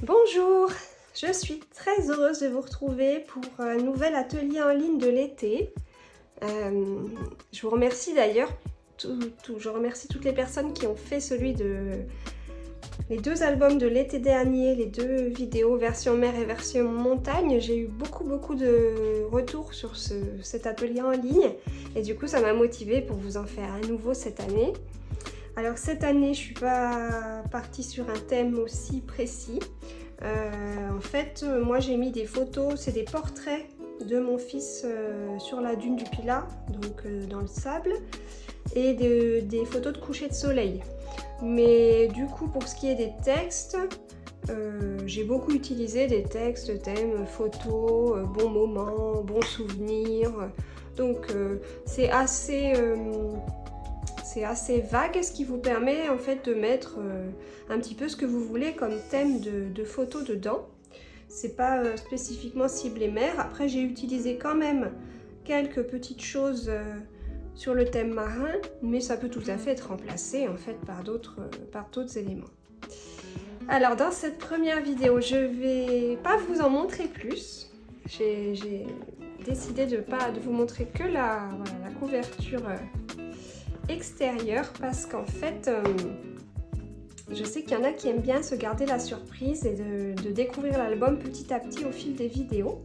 Bonjour, je suis très heureuse de vous retrouver pour un nouvel atelier en ligne de l'été. Je vous remercie d'ailleurs, je remercie toutes les personnes qui ont fait les deux albums de l'été dernier, les deux vidéos version mer et version montagne. J'ai eu beaucoup de retours sur cet atelier en ligne et du coup ça m'a motivée pour vous en faire un nouveau cette année. Alors cette année je suis pas partie sur un thème aussi précis. En fait moi j'ai mis des photos, c'est des portraits de mon fils sur la dune du Pilat, donc dans le sable, et des photos de coucher de soleil. Mais du coup pour ce qui est des textes, j'ai beaucoup utilisé des textes, thèmes, photos, bons moments, bons souvenirs. Donc c'est assez vague, ce qui vous permet en fait de mettre un petit peu ce que vous voulez comme thème de photos dedans. C'est pas spécifiquement ciblé mer. Après j'ai utilisé quand même quelques petites choses sur le thème marin, mais ça peut tout à fait être remplacé en fait par d'autres éléments. Alors dans cette première vidéo, je vais pas vous en montrer plus. J'ai décidé de vous montrer que la couverture extérieure, parce qu'en fait je sais qu'il y en a qui aiment bien se garder la surprise et de découvrir l'album petit à petit au fil des vidéos.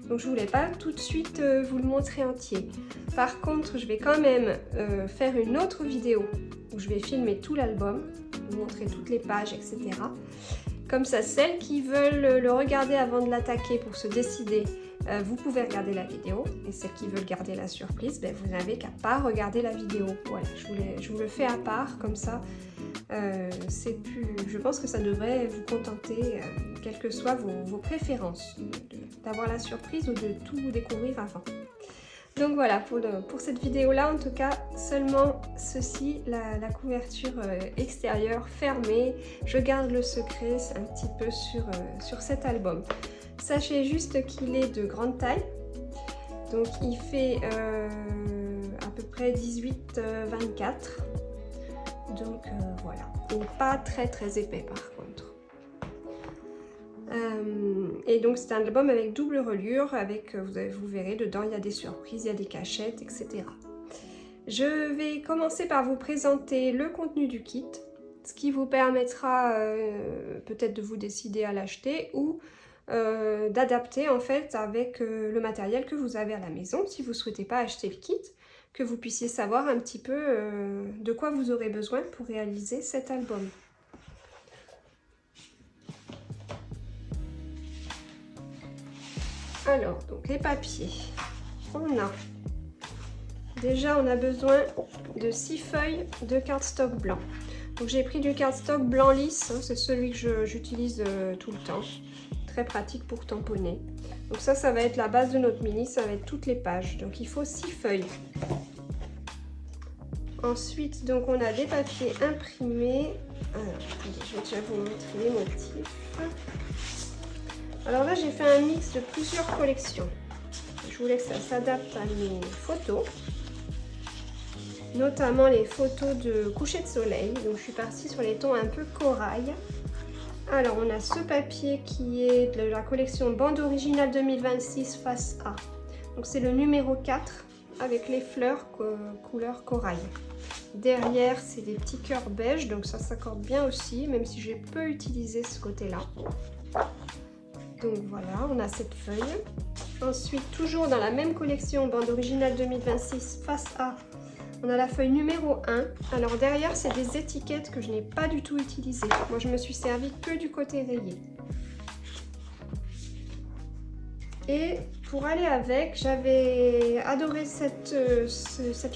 Donc je voulais pas tout de suite vous le montrer entier. Par contre je vais quand même faire une autre vidéo où je vais filmer tout l'album, vous montrer toutes les pages, etc. Comme ça, celles qui veulent le regarder avant de l'attaquer pour se décider, vous pouvez regarder la vidéo, et celles qui veulent garder la surprise, vous n'avez qu'à pas regarder la vidéo. Voilà, je vous le fais à part, comme ça, je pense que ça devrait vous contenter, quelles que soient vos préférences, d'avoir la surprise ou de tout découvrir avant. Donc voilà, pour cette vidéo-là, en tout cas, seulement ceci, la couverture extérieure fermée. Je garde le secret un petit peu sur cet album. Sachez juste qu'il est de grande taille, donc il fait à peu près 18-24, donc voilà, il n'est pas très épais par contre. Et donc c'est un album avec double reliure, vous verrez dedans il y a des surprises, il y a des cachettes, etc. Je vais commencer par vous présenter le contenu du kit, ce qui vous permettra peut-être de vous décider à l'acheter ou d'adapter en fait avec le matériel que vous avez à la maison, si vous ne souhaitez pas acheter le kit, que vous puissiez savoir un petit peu de quoi vous aurez besoin pour réaliser cet album. Alors, donc les papiers, on a besoin de 6 feuilles de cardstock blanc. Donc j'ai pris du cardstock blanc lisse, hein, c'est celui que j'utilise tout le temps, très pratique pour tamponner. Donc ça va être la base de notre mini, ça va être toutes les pages, donc il faut 6 feuilles. Ensuite, donc on a des papiers imprimés. Alors, je vais déjà vous montrer les motifs. Alors là, j'ai fait un mix de plusieurs collections. Je voulais que ça s'adapte à mes photos, notamment les photos de coucher de soleil. Donc je suis partie sur les tons un peu corail. Alors on a ce papier qui est de la collection Bande originale 2026 face A. Donc c'est le numéro 4 avec les fleurs couleur corail. Derrière, c'est des petits cœurs beige, donc ça s'accorde bien aussi, même si j'ai peu utilisé ce côté-là. Donc voilà, on a cette feuille. Ensuite, toujours dans la même collection, bande originale 2026, face A, on a la feuille numéro 1. Alors derrière, c'est des étiquettes que je n'ai pas du tout utilisées. Moi, je me suis servi que du côté rayé. Et pour aller avec, j'avais adoré cette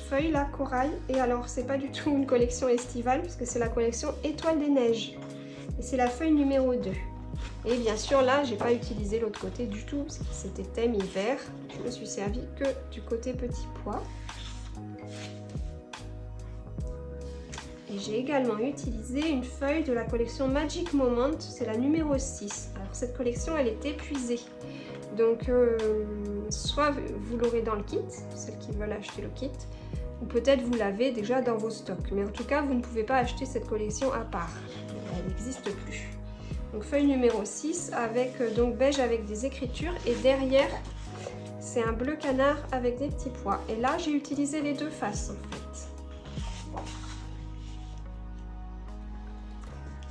feuille-là, corail. Et alors, c'est pas du tout une collection estivale, parce que c'est la collection Étoile des Neiges. Et c'est la feuille numéro 2. Et bien sûr là j'ai pas utilisé l'autre côté du tout parce que c'était thème hiver, je me suis servi que du côté petit pois. Et j'ai également utilisé une feuille de la collection Magic Moment, c'est la numéro 6. Alors cette collection elle est épuisée, donc soit vous l'aurez dans le kit, celles qui veulent acheter le kit, ou peut-être vous l'avez déjà dans vos stocks, mais en tout cas vous ne pouvez pas acheter cette collection à part, elle n'existe plus. Donc feuille numéro 6 avec donc beige avec des écritures et derrière c'est un bleu canard avec des petits pois. Et là j'ai utilisé les deux faces en fait.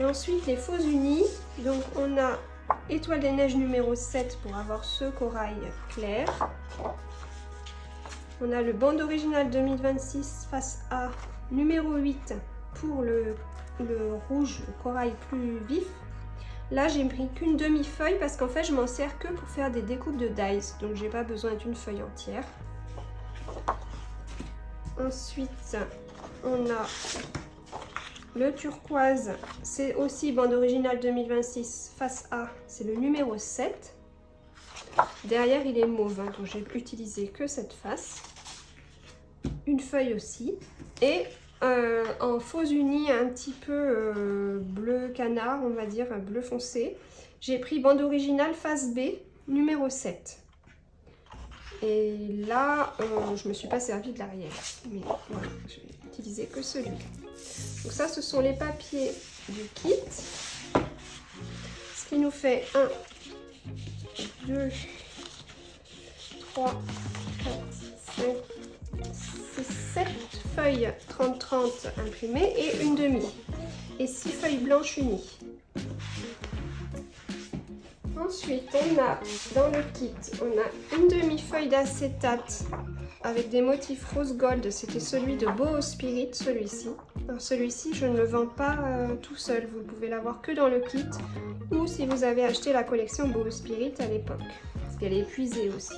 Et ensuite les faux unis. Donc on a Étoile des neiges numéro 7 pour avoir ce corail clair. On a le bande originale 2026 face A numéro 8 pour le rouge, le corail plus vif. Là j'ai pris qu'une demi-feuille parce qu'en fait je m'en sers que pour faire des découpes de dies, donc j'ai pas besoin d'une feuille entière. Ensuite on a le turquoise, c'est aussi bande originale 2026 face A, c'est le numéro 7. Derrière il est mauve, hein, donc j'ai utilisé que cette face. Une feuille aussi. Et en faux uni un petit peu bleu canard, on va dire, bleu foncé, j'ai pris bande originale face B numéro 7. Et là je me suis pas servi de l'arrière, mais voilà, je vais utiliser que celui-là. Donc ça ce sont les papiers du kit, ce qui nous fait 1 2 3 4 5 6 7 feuilles 30-30 imprimées et une demi, et 6 feuilles blanches unies. Ensuite on a dans le kit, on a une demi-feuille d'acétate avec des motifs rose gold, c'était celui de Boho Spirit, celui-ci. Alors celui-ci je ne le vends pas tout seul, vous pouvez l'avoir que dans le kit, ou si vous avez acheté la collection Boho Spirit à l'époque, parce qu'elle est épuisée aussi.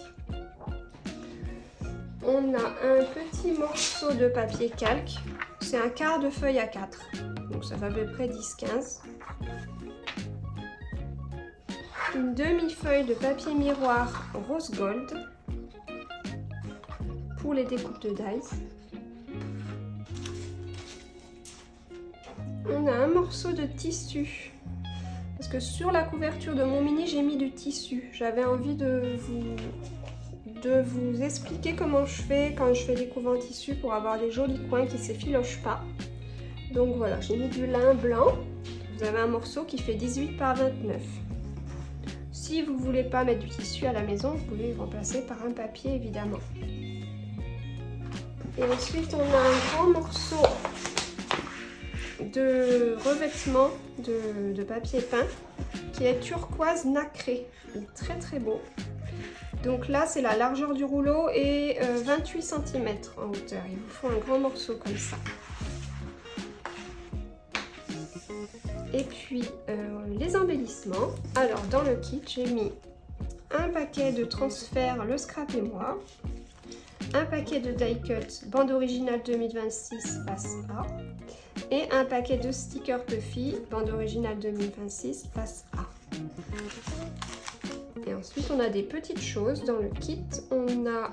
On a un petit morceau de papier calque, c'est un quart de feuille A4, donc ça fait à peu près 10-15. Une demi-feuille de papier miroir rose gold pour les découpes de dies. On a un morceau de tissu, parce que sur la couverture de mon mini j'ai mis du tissu. J'avais envie de vous expliquer comment je fais quand je fais des couves en tissu pour avoir des jolis coins qui ne s'effilochent pas. Donc voilà, j'ai mis du lin blanc. Vous avez un morceau qui fait 18 par 29. Si vous ne voulez pas mettre du tissu à la maison, vous pouvez le remplacer par un papier évidemment. Et ensuite on a un grand morceau de revêtement de papier peint qui est turquoise nacré. Il est très très beau. Donc là c'est la largeur du rouleau et 28 cm en hauteur. Il vous faut un grand morceau comme ça. Et puis les embellissements. Alors dans le kit j'ai mis un paquet de transfert Le Scrap et moi, un paquet de die cut bande originale 2026 face A et un paquet de stickers Puffy bande originale 2026 face A. Et ensuite on a des petites choses dans le kit. On a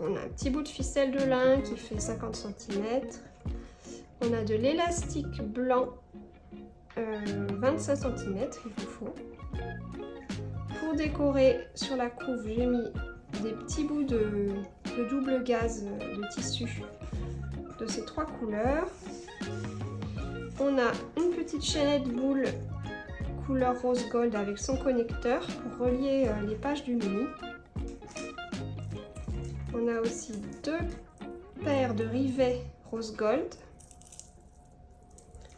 un petit bout de ficelle de lin qui fait 50 cm. On a de l'élastique blanc 25 cm il vous faut. Pour décorer sur la couve, j'ai mis des petits bouts de double gaze de tissu de ces trois couleurs. On a une petite chaînette boule couleur rose gold avec son connecteur pour relier les pages du mini. On a aussi deux paires de rivets rose gold.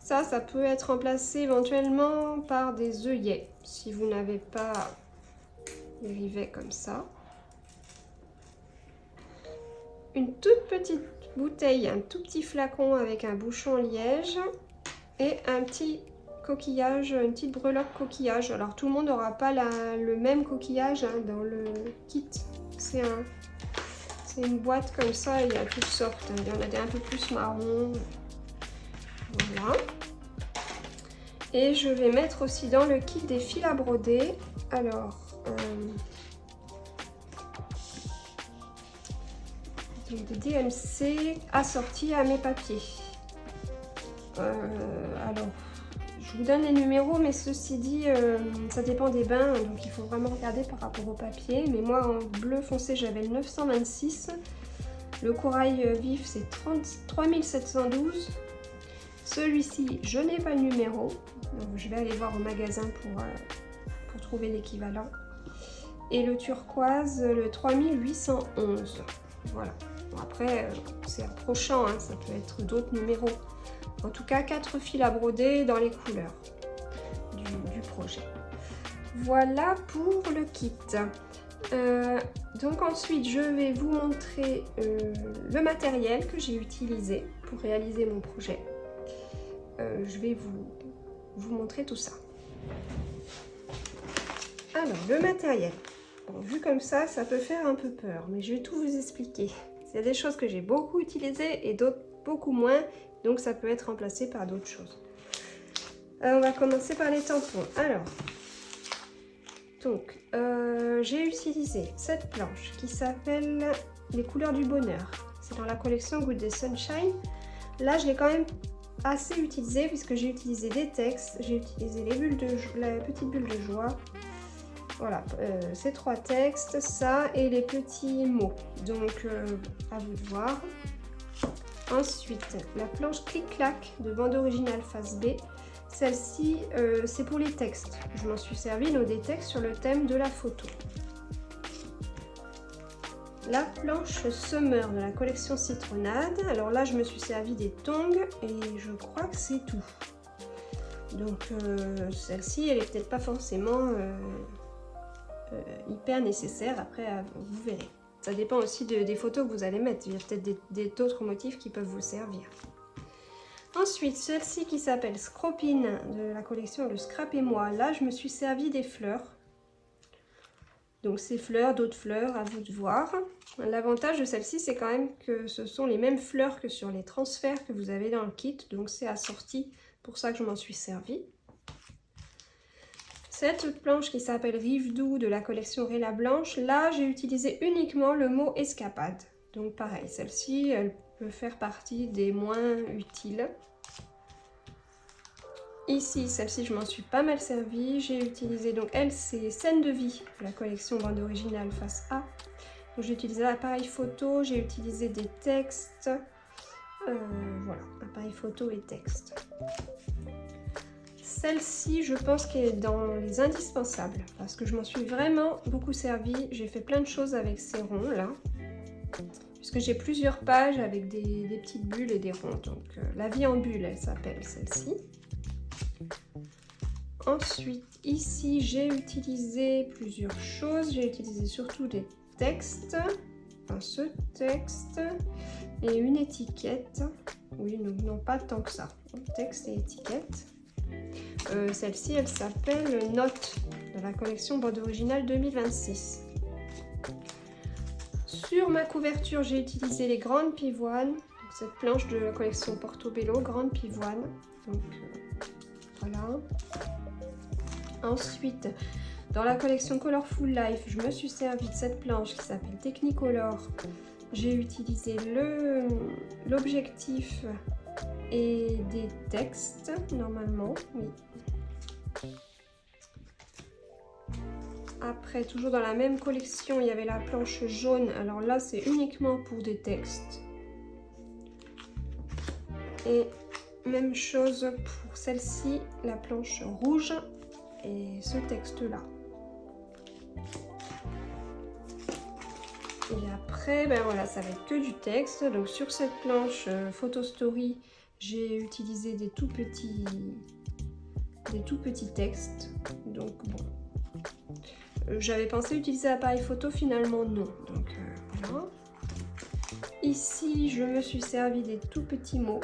Ça peut être remplacé éventuellement par des œillets si vous n'avez pas des rivets comme ça. Une toute petite bouteille, un tout petit flacon avec un bouchon liège et un petit coquillage, une petite breloque coquillage. Alors tout le monde n'aura pas le même coquillage hein, dans le kit. C'est une boîte comme ça, il y a toutes sortes. Il y en a des un peu plus marron. Voilà. Et je vais mettre aussi dans le kit des fils à broder. Alors, des DMC assortis à mes papiers. Alors, je vous donne les numéros, mais ceci dit, ça dépend des bains, donc il faut vraiment regarder par rapport au papier. Mais moi, en bleu foncé, j'avais le 926. Le corail vif, c'est 3712. Celui-ci, je n'ai pas le numéro. Donc, je vais aller voir au magasin pour trouver l'équivalent. Et le turquoise, le 3811. Voilà. Bon, après, c'est approchant, hein, ça peut être d'autres numéros. En tout cas, 4 fils à broder dans les couleurs du projet. Voilà pour le kit. Donc ensuite, je vais vous montrer le matériel que j'ai utilisé pour réaliser mon projet. Je vais vous montrer tout ça. Alors, le matériel. Bon, vu comme ça peut faire un peu peur, mais je vais tout vous expliquer. Il y a des choses que j'ai beaucoup utilisées et d'autres beaucoup moins, donc ça peut être remplacé par d'autres choses. On va commencer par les tampons. Alors, donc, j'ai utilisé cette planche qui s'appelle Les couleurs du bonheur. C'est dans la collection Good Day Sunshine. Là, je l'ai quand même assez utilisé puisque j'ai utilisé des textes, j'ai utilisé les petites bulles de joie. Voilà, ces 3 textes, ça et les petits mots. Donc, à vous de voir. Ensuite, la planche clic-clac de bande originale face B. Celle-ci, c'est pour les textes. Je m'en suis servi dans des textes sur le thème de la photo. La planche Summer de la collection Citronnade. Alors là, je me suis servi des tongs et je crois que c'est tout. Donc, celle-ci, elle est peut-être pas forcément hyper nécessaire. Après, vous verrez. Ça dépend aussi des photos que vous allez mettre. Il y a peut-être d'autres motifs qui peuvent vous servir. Ensuite, celle-ci qui s'appelle Scropin de la collection Le Scrap et moi. Là, je me suis servi des fleurs. Donc, ces fleurs, d'autres fleurs, à vous de voir. L'avantage de celle-ci, c'est quand même que ce sont les mêmes fleurs que sur les transferts que vous avez dans le kit. Donc, c'est assorti. Pour ça que je m'en suis servi. Cette planche qui s'appelle Rive Doux de la collection Réla Blanche. Là, j'ai utilisé uniquement le mot escapade. Donc, pareil, celle-ci, elle peut faire partie des moins utiles. Ici, celle-ci, je m'en suis pas mal servie. J'ai utilisé, donc elle, c'est Scène de vie, de la collection bande originale face A. Donc j'ai utilisé l'appareil photo, j'ai utilisé des textes. Voilà, appareil photo et texte. Celle-ci, je pense qu'elle est dans les indispensables, parce que je m'en suis vraiment beaucoup servi. J'ai fait plein de choses avec ces ronds, là. Puisque j'ai plusieurs pages avec des petites bulles et des ronds. Donc, la vie en bulle, elle s'appelle celle-ci. Ensuite, ici, j'ai utilisé plusieurs choses. J'ai utilisé surtout des textes. Enfin, ce texte et une étiquette. Oui, non, pas tant que ça. Texte et étiquette. Celle-ci, elle s'appelle Note de la collection bande originale 2026. Sur ma couverture, j'ai utilisé les grandes pivoines. Cette planche de la collection Portobello, grande pivoine. Donc, voilà. Ensuite, dans la collection Colorful Life, je me suis servi de cette planche qui s'appelle Technicolor. J'ai utilisé l'objectif et des textes, normalement, oui. Après, toujours dans la même collection, il y avait la planche jaune. Alors là, c'est uniquement pour des textes. Et même chose pour celle-ci, la planche rouge et ce texte-là. Et après, ben voilà, ça va être que du texte. Donc sur cette planche Photo Story, j'ai utilisé des tout petits textes. Donc bon. J'avais pensé utiliser l'appareil photo, finalement non. Donc voilà. Ici, je me suis servi des tout petits mots.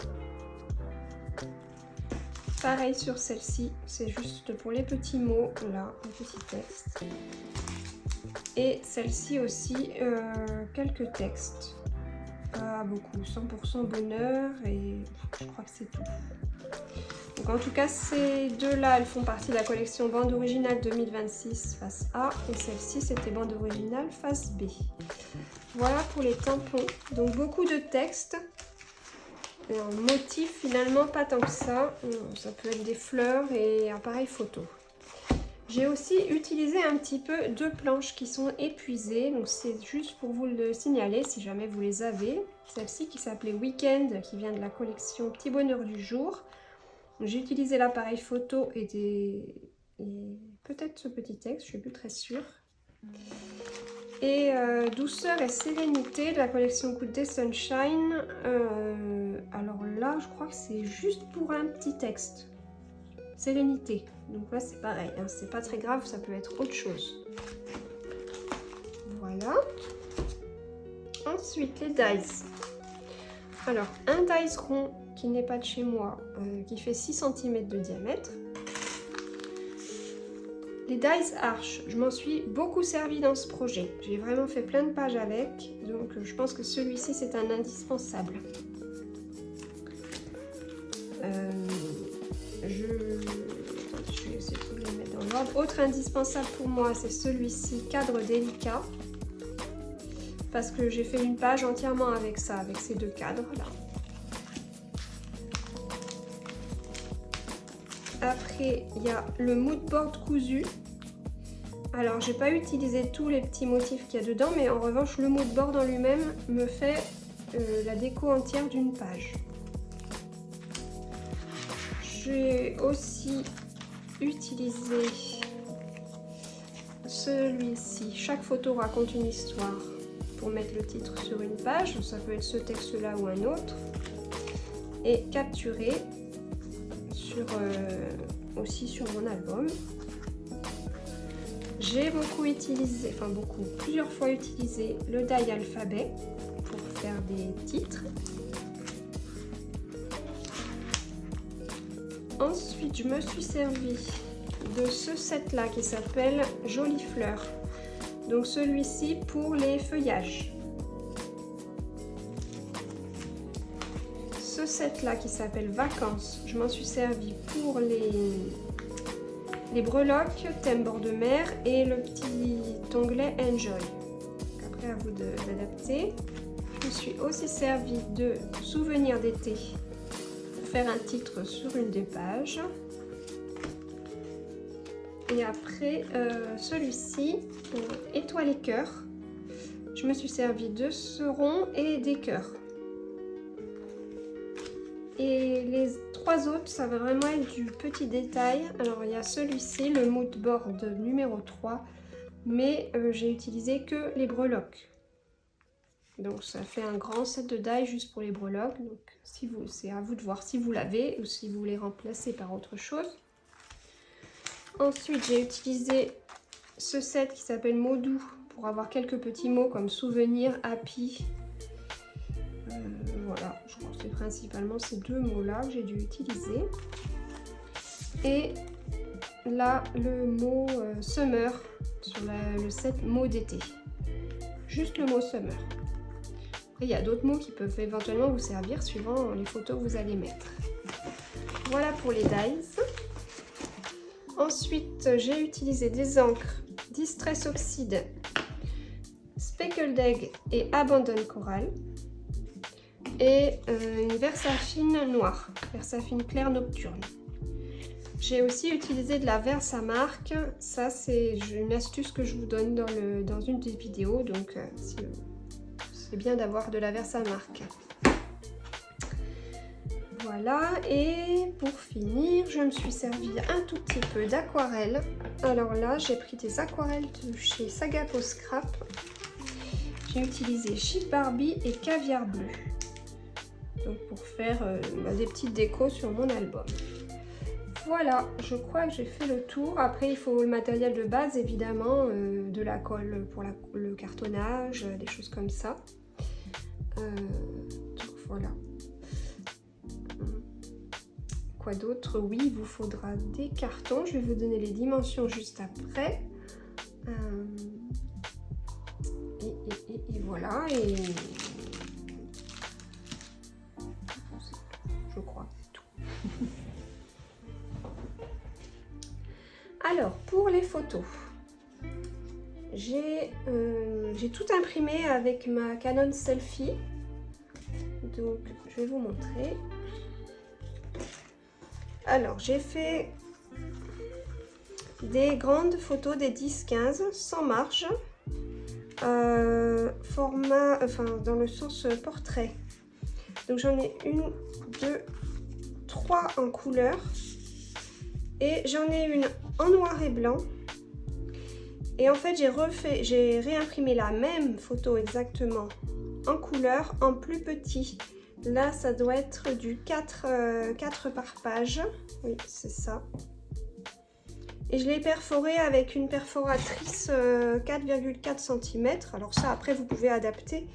Pareil sur celle-ci, c'est juste pour les petits mots, là, les petits textes. Et celle-ci aussi, quelques textes. Pas beaucoup, 100% bonheur et je crois que c'est tout. Donc en tout cas, ces deux-là, elles font partie de la collection bande originale 2026 face A et celle-ci, c'était bande originale face B. Voilà pour les tampons. Donc beaucoup de textes. Et en motif, finalement, pas tant que ça. Ça peut être des fleurs et appareil photo. J'ai aussi utilisé un petit peu 2 planches qui sont épuisées, donc c'est juste pour vous le signaler si jamais vous les avez. Celle-ci qui s'appelait Weekend, qui vient de la collection Petit Bonheur du Jour. J'ai utilisé l'appareil photo et peut-être ce petit texte, je suis plus très sûre. Et Douceur et Sérénité de la collection Good Day Sunshine. Alors là, je crois que c'est juste pour un petit texte. Sérénité. Donc là, c'est pareil, hein, c'est pas très grave, ça peut être autre chose. Voilà. Ensuite, les dies. Alors, un dies rond qui n'est pas de chez moi, qui fait 6 cm de diamètre. Les dies arches, je m'en suis beaucoup servi dans ce projet. J'ai vraiment fait plein de pages avec, donc je pense que celui-ci c'est un indispensable. Je vais essayer de les mettre dans l'ordre. Autre indispensable pour moi, c'est celui-ci, cadre délicat. Parce que j'ai fait une page entièrement avec ça, avec ces 2 cadres là. Après, il y a le mood board cousu. Alors, j'ai pas utilisé tous les petits motifs qu'il y a dedans, mais en revanche, le mood board en lui-même me fait la déco entière d'une page. J'ai aussi utilisé celui-ci. Chaque photo raconte une histoire pour mettre le titre sur une page. Ça peut être ce texte-là ou un autre. Et capturer aussi sur mon album. J'ai beaucoup utilisé, plusieurs fois utilisé le die alphabet pour faire des titres. Ensuite, je me suis servi de ce set là qui s'appelle Jolie Fleur. Donc celui-ci pour les feuillages. Ce set là qui s'appelle Vacances, je m'en suis servi pour les breloques, thème bord de mer et le petit onglet Enjoy. Après à vous d'adapter. Je me suis aussi servi de Souvenirs d'été pour faire un titre sur une des pages. Et après celui-ci, Étoile et cœur. Je me suis servi de ce rond et des cœurs. Et les 3 autres, ça va vraiment être du petit détail. Alors il y a celui-ci, le mood board numéro 3, mais j'ai utilisé que les breloques. Donc ça fait un grand set de die juste pour les breloques. Donc c'est à vous de voir si vous l'avez ou si vous voulez remplacer par autre chose. Ensuite j'ai utilisé ce set qui s'appelle Mots doux pour avoir quelques petits mots comme souvenir, happy. Voilà, je crois que c'est principalement ces 2 mots-là que j'ai dû utiliser. Et là, le mot summer sur le set mots d'été. Juste le mot summer. Après, il y a d'autres mots qui peuvent éventuellement vous servir suivant les photos que vous allez mettre. Voilà pour les dies. Ensuite, j'ai utilisé des encres Distress Oxide, Speckled Egg et Abandon Coral. Et une Versafine noire, Versafine claire nocturne. J'ai aussi utilisé de la Versamark. Ça, c'est une astuce que je vous donne dans une des vidéos, donc c'est bien d'avoir de la Versamark. Voilà, et pour finir, je me suis servi un tout petit peu d'aquarelle. Alors là, j'ai pris des aquarelles de chez Sagapo Scrap. J'ai utilisé Chic Barbie et Caviar Bleu. Donc pour faire des petites décos sur mon album. Voilà, je crois que j'ai fait le tour. Après, il faut le matériel de base, évidemment, de la colle pour le cartonnage, des choses comme ça. Donc voilà. Quoi d'autre? Oui, il vous faudra des cartons. Je vais vous donner les dimensions juste après. Et voilà. Et je crois, c'est tout. Alors, pour les photos, j'ai tout imprimé avec ma Canon Selfie. Donc, je vais vous montrer. Alors, j'ai fait des grandes photos, des 10-15, sans marge, format, enfin dans le sens portrait. Donc j'en ai 1, 2, 3 en couleur et j'en ai une en noir et blanc. Et en fait j'ai réimprimé la même photo exactement en couleur, en plus petit. Là ça doit être du 4 par page, oui c'est ça. Et je l'ai perforé avec une perforatrice 4,4 cm. Alors ça après vous pouvez adapter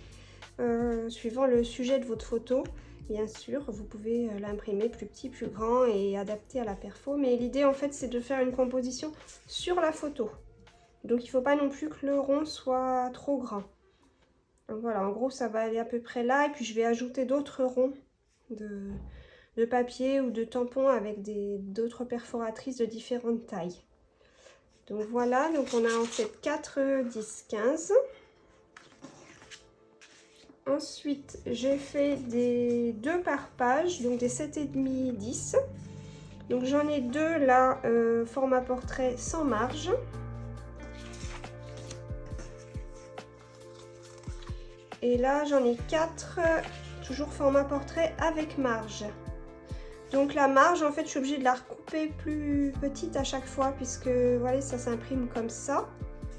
suivant le sujet de votre photo. Bien sûr, vous pouvez l'imprimer plus petit, plus grand et adapter à la perfo. Mais l'idée en fait c'est de faire une composition sur la photo. Donc il ne faut pas non plus que le rond soit trop grand. Donc voilà, en gros ça va aller à peu près là. Et puis je vais ajouter d'autres ronds de papier ou de tampons avec d'autres perforatrices de différentes tailles. Donc voilà, donc on a en fait 4, 10, 15. Ensuite, j'ai fait des 2 par page, donc des 7,5, 10. Donc j'en ai 2 là, format portrait sans marge. Et là, j'en ai 4, toujours format portrait avec marge. Donc la marge, en fait, je suis obligée de la recouper plus petite à chaque fois puisque, voilà, ça s'imprime comme ça.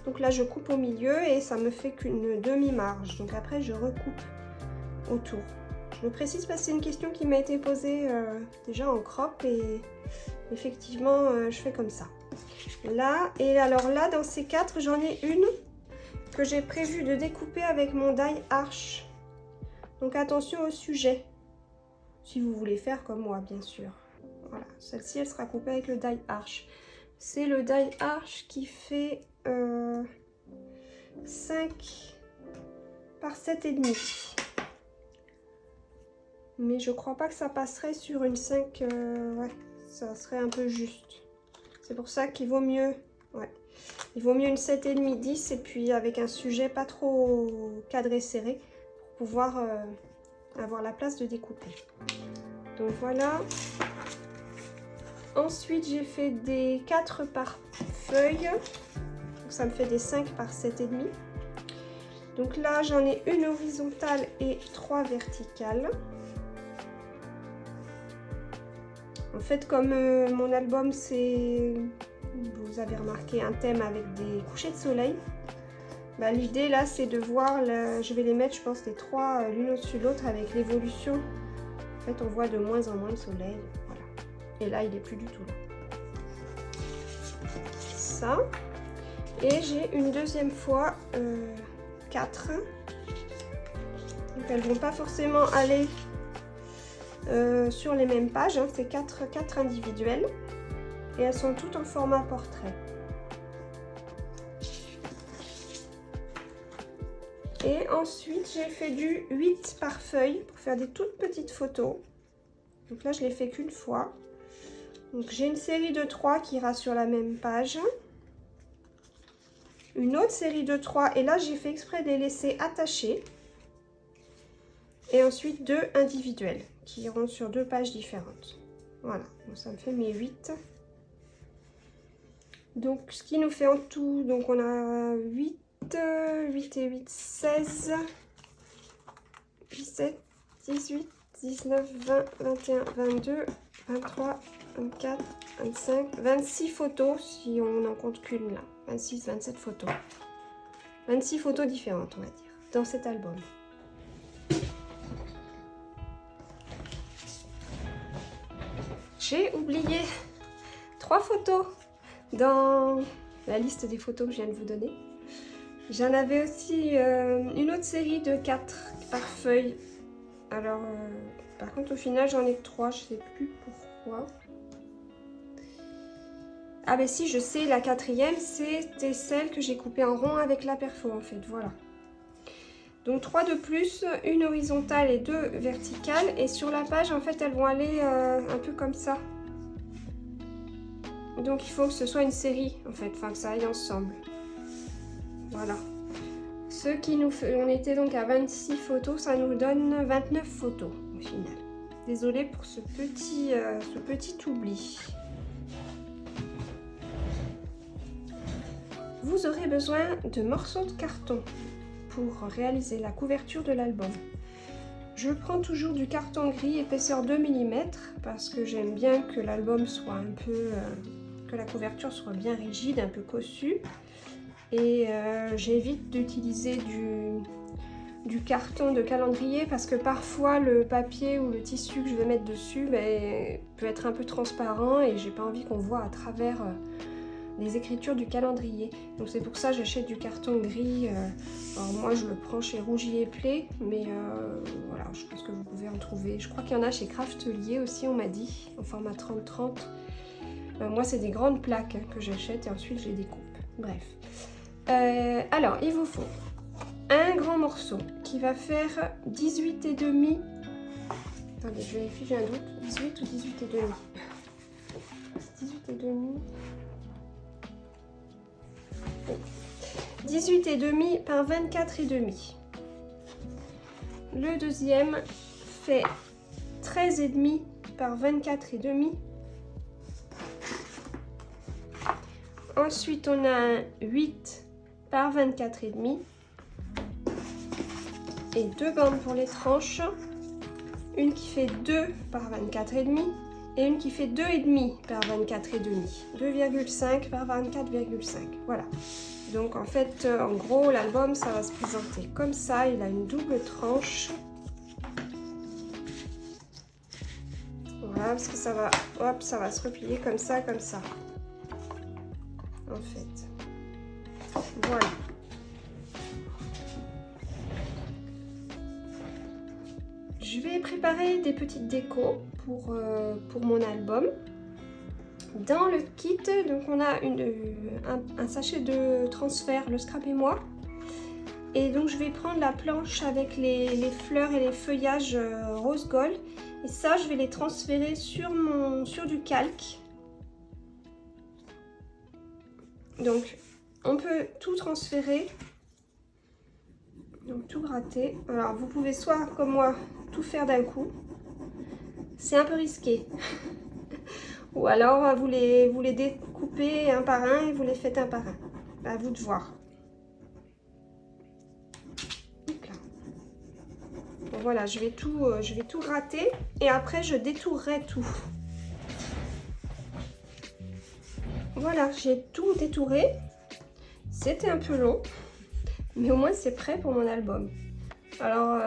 Donc là, je coupe au milieu et ça me fait qu'une demi-marge. Donc après, je recoupe autour. Je me précise parce que c'est une question qui m'a été posée déjà en crop et effectivement, je fais comme ça. Là, et alors là, dans ces 4, j'en ai une que j'ai prévu de découper avec mon die arch. Donc attention au sujet. Si vous voulez faire comme moi, bien sûr. Voilà, celle-ci, elle sera coupée avec le die arch. C'est le die arch qui fait 5 par 7,5. Mais je crois pas que ça passerait sur une 5. Ouais, ça serait un peu juste. C'est pour ça qu'il vaut mieux... Ouais, il vaut mieux une 7,5, 10 et puis avec un sujet pas trop cadré serré pour pouvoir avoir la place de découper. Donc voilà. Ensuite, j'ai fait des 4 par feuille. Donc ça me fait des 5 par 7,5. Donc là, j'en ai une horizontale et 3 verticales. En fait, comme mon album, c'est... Vous avez remarqué un thème avec des couchers de soleil. Bah, l'idée là, c'est de voir, je vais les mettre, je pense, les 3 l'une au-dessus de l'autre avec l'évolution. En fait, on voit de moins en moins le soleil. Voilà. Et là, il n'est plus du tout là. Ça. Et j'ai une deuxième fois 4. Donc, elles ne vont pas forcément aller sur les mêmes pages. Hein. C'est 4 individuelles. Et elles sont toutes en format portrait. Et ensuite, j'ai fait du 8 par feuille pour faire des toutes petites photos. Donc là, je l'ai fait qu'une fois. Donc j'ai une série de 3 qui ira sur la même page. Une autre série de 3. Et là, j'ai fait exprès de les laisser attachés. Et ensuite 2 individuelles qui iront sur 2 pages différentes. Voilà, donc ça me fait mes 8. Donc ce qui nous fait en tout, donc on a 8 et 8, 16, 17, 18, 19, 20, 21, 22, 23, 24, 25, 26 photos si on n'en compte qu'une là. 26, 27 photos. 26 photos différentes, on va dire, dans cet album. J'ai oublié 3 photos dans la liste des photos que je viens de vous donner. J'en avais aussi une autre série de 4 par feuille. Alors, par contre, au final, j'en ai que 3. Je sais plus pourquoi. Ah ben si, je sais, la 4e, c'était celle que j'ai coupée en rond avec la perfo, en fait. Voilà. Donc 3 de plus, une horizontale et 2 verticales. Et sur la page, en fait, elles vont aller un peu comme ça. Donc il faut que ce soit une série, en fait, enfin que ça aille ensemble. Voilà. Ce qui nous fait, on était donc à 26 photos, ça nous donne 29 photos au final. Désolée pour ce petit oubli. vous aurez besoin de morceaux de carton pour réaliser la couverture de l'album. Je prends toujours du carton gris épaisseur 2 mm parce que j'aime bien que l'album soit un peu... que la couverture soit bien rigide, un peu cossue. Et j'évite d'utiliser du carton de calendrier parce que parfois le papier ou le tissu que je vais mettre dessus peut être un peu transparent et j'ai pas envie qu'on voit à travers les écritures du calendrier. Donc c'est pour ça que j'achète du carton gris. Alors moi je le prends chez Rougier Play, mais voilà, je pense que vous pouvez en trouver. Je crois qu'il y en a chez Craftelier aussi, on m'a dit, en format 30-30. Moi c'est des grandes plaques que j'achète et ensuite je les découpe. Bref. Alors il vous faut un grand morceau qui va faire 18,5. Attendez, je vérifie, j'ai un doute. 18 ou 18,5. 18,5. 18,5 par 24,5. Le deuxième fait 13,5 par 24,5. Ensuite, on a un 8 par 24,5. Et deux bandes pour les tranches. Une qui fait 2 par 24,5 et une qui fait 2,5 par 24,5. 2,5 par 24,5. Voilà. Donc en fait, en gros, l'album, ça va se présenter comme ça. Il a une double tranche. Voilà, parce que ça va, hop, ça va se replier comme ça, comme ça. En fait. Voilà. Je vais préparer des petites décos pour mon album. Dans le kit, donc on a un sachet de transfert, le Scrap et moi. Et donc je vais prendre la planche avec les fleurs et les feuillages rose gold. Et ça, je vais les transférer sur du calque. Donc on peut tout transférer. Donc tout gratter. Alors vous pouvez soit comme moi tout faire d'un coup. C'est un peu risqué. Ou alors vous les découpez un par un et vous les faites un par un. À vous de voir. Donc là. Bon, voilà, je vais tout gratter et après je détourerai tout. Voilà, j'ai tout détouré. C'était un peu long, mais au moins c'est prêt pour mon album. Alors,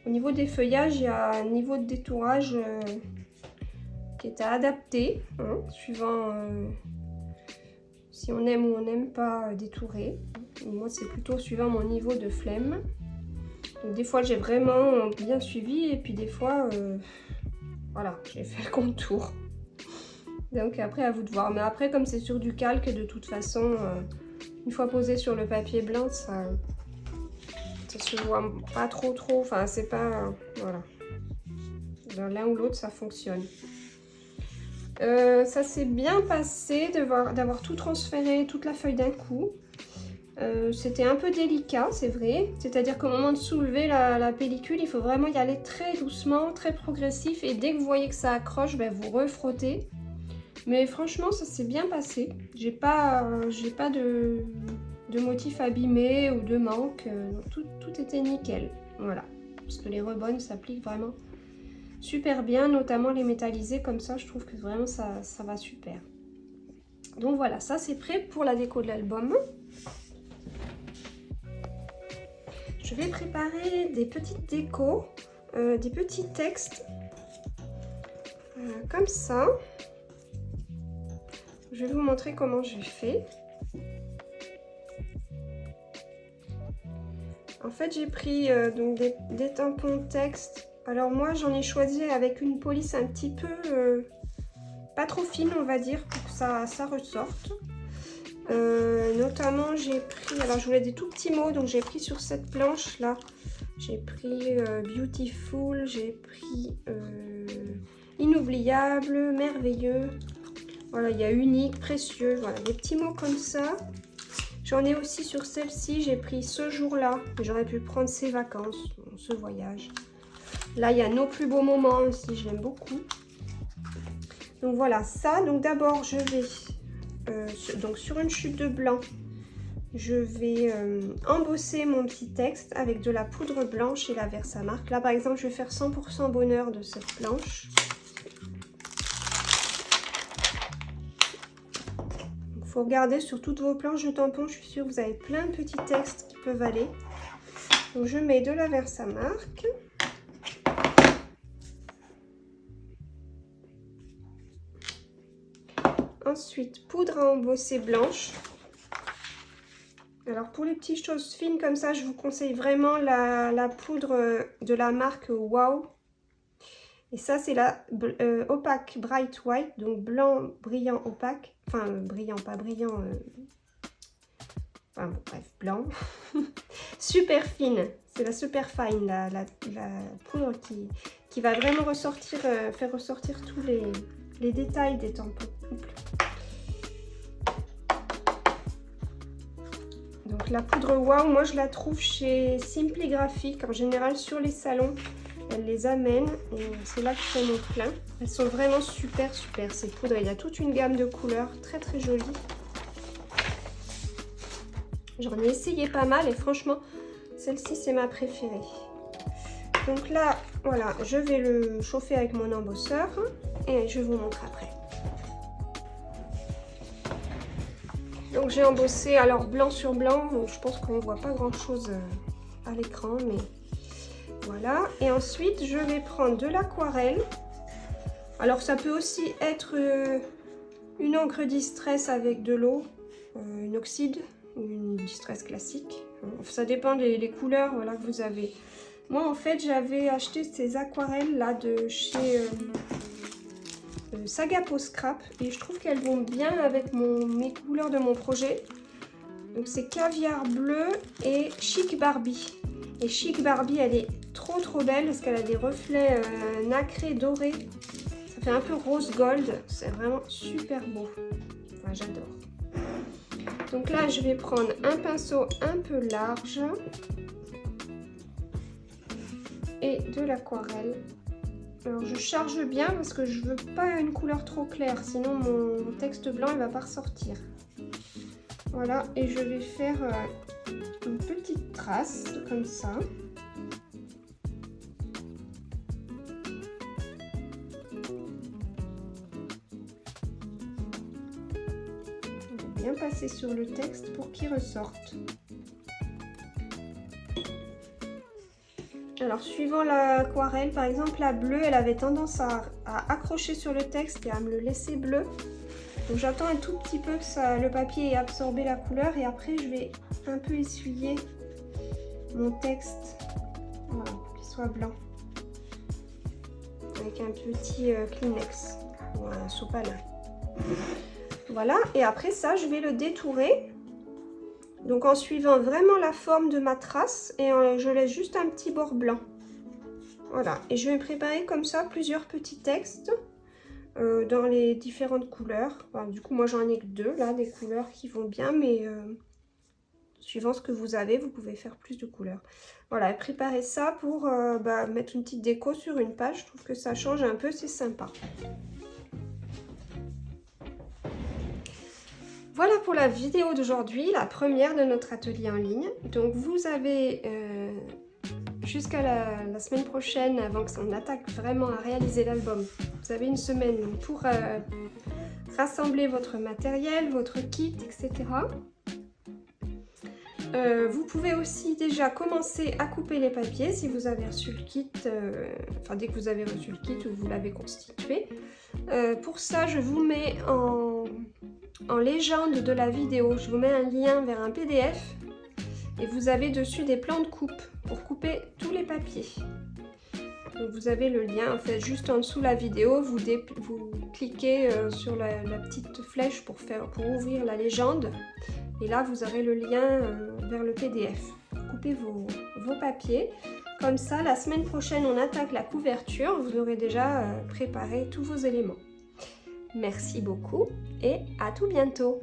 au niveau des feuillages, il y a un niveau de détourage qui est à adapter, hein, suivant si on aime ou on n'aime pas détourer. Moi, c'est plutôt suivant mon niveau de flemme. Donc, des fois, j'ai vraiment bien suivi et puis des fois, voilà, j'ai fait le contour. Donc après, à vous de voir. Mais après, comme c'est sur du calque, de toute façon, une fois posé sur le papier blanc, ça se voit pas trop. Enfin, c'est pas... voilà. Dans l'un ou l'autre, ça fonctionne. Ça s'est bien passé d'avoir tout transféré, toute la feuille d'un coup. C'était un peu délicat, c'est vrai. C'est-à-dire qu'au moment de soulever la pellicule, il faut vraiment y aller très doucement, très progressif. Et dès que vous voyez que ça accroche, ben, vous refrottez. Mais franchement, ça s'est bien passé. J'ai pas de motif abîmé ou de manque. Tout était nickel. Voilà. Parce que les rebonds s'appliquent vraiment super bien, notamment les métallisés. Comme ça, je trouve que vraiment ça va super. Donc voilà, ça c'est prêt pour la déco de l'album. Je vais préparer des petites décos, des petits textes. Comme ça. Je vais vous montrer comment j'ai fait. En fait, j'ai pris donc des tampons texte. Alors moi, j'en ai choisi avec une police un petit peu pas trop fine, on va dire, pour que ça ressorte. Notamment, j'ai pris... Alors, je voulais des tout petits mots, donc j'ai pris sur cette planche-là. J'ai pris Beautiful, j'ai pris Inoubliable, Merveilleux. Voilà, il y a unique, précieux, voilà, des petits mots comme ça. J'en ai aussi sur celle-ci, j'ai pris ce jour-là. J'aurais pu prendre ces vacances, ce voyage. Là, il y a nos plus beaux moments aussi, je l'aime beaucoup. Donc voilà, ça. Donc d'abord, je vais donc sur une chute de blanc, je vais embosser mon petit texte avec de la poudre blanche et la Versamark. Là par exemple, je vais faire 100% bonheur de cette planche. Il faut regarder sur toutes vos planches de tampons, je suis sûre que vous avez plein de petits textes qui peuvent aller. Donc je mets de la Versamark. Ensuite, poudre à embosser blanche. Alors pour les petites choses fines comme ça, je vous conseille vraiment la poudre de la marque Wow. Et ça c'est la opaque bright white, donc blanc brillant opaque. Enfin brillant, pas brillant. Enfin bon, bref, blanc. Super fine. C'est la super fine, la poudre qui va vraiment ressortir, faire ressortir tous les détails des tampons. Donc la poudre Wow, moi je la trouve chez Simply Graphic, en général sur les salons, elle les amène et c'est là que je fais mon plein. Elles sont vraiment super ces poudres, il y a toute une gamme de couleurs très jolies. J'en ai essayé pas mal et franchement celle-ci c'est ma préférée. Donc là voilà, je vais le chauffer avec mon embosseur et je vous montre après. Donc j'ai embossé alors blanc sur blanc, donc je pense qu'on ne voit pas grand chose à l'écran, mais voilà. Et ensuite je vais prendre de l'aquarelle. Alors ça peut aussi être une encre distress avec de l'eau, une oxyde, une distress classique. Ça dépend des couleurs voilà, que vous avez. Moi en fait j'avais acheté ces aquarelles là de chez Sagapo Scrap et je trouve qu'elles vont bien avec mes couleurs de mon projet. Donc c'est caviar bleu et chic Barbie. Et chic Barbie elle est trop belle parce qu'elle a des reflets nacrés dorés. Ça fait un peu rose gold, c'est vraiment super beau. Enfin j'adore. Donc là je vais prendre un pinceau un peu large et de l'aquarelle. Alors je charge bien parce que je veux pas une couleur trop claire, sinon mon texte blanc il va pas ressortir. Voilà, et je vais faire une petite trace comme ça. Je vais bien passer sur le texte pour qu'il ressorte. Alors suivant l'aquarelle, par exemple la bleue, elle avait tendance à accrocher sur le texte et à me le laisser bleu. Donc j'attends un tout petit peu que le papier ait absorbé la couleur et après je vais un peu essuyer mon texte, voilà, pour qu'il soit blanc. Avec un petit Kleenex ou un sopalin. Voilà, et après ça je vais le détourer. Donc en suivant vraiment la forme de ma trace et je laisse juste un petit bord blanc. Voilà, et je vais préparer comme ça plusieurs petits textes dans les différentes couleurs. Enfin, du coup moi j'en ai que deux là, des couleurs qui vont bien, mais suivant ce que vous avez, vous pouvez faire plus de couleurs. Voilà, préparer ça pour mettre une petite déco sur une page, je trouve que ça change un peu, c'est sympa. Voilà pour la vidéo d'aujourd'hui, la première de notre atelier en ligne. Donc vous avez jusqu'à la semaine prochaine, avant qu'on attaque vraiment à réaliser l'album, vous avez une semaine pour rassembler votre matériel, votre kit, etc. Vous pouvez aussi déjà commencer à couper les papiers si vous avez reçu le kit, enfin dès que vous avez reçu le kit ou vous l'avez constitué. Pour ça, je vous mets en légende de la vidéo, je vous mets un lien vers un PDF et vous avez dessus des plans de coupe pour couper tous les papiers. Donc vous avez le lien en fait juste en dessous de la vidéo, vous cliquez sur la petite flèche pour ouvrir la légende et là vous aurez le lien vers le PDF. Coupez vos papiers, comme ça la semaine prochaine on attaque la couverture, vous aurez déjà préparé tous vos éléments. Merci beaucoup et à tout bientôt.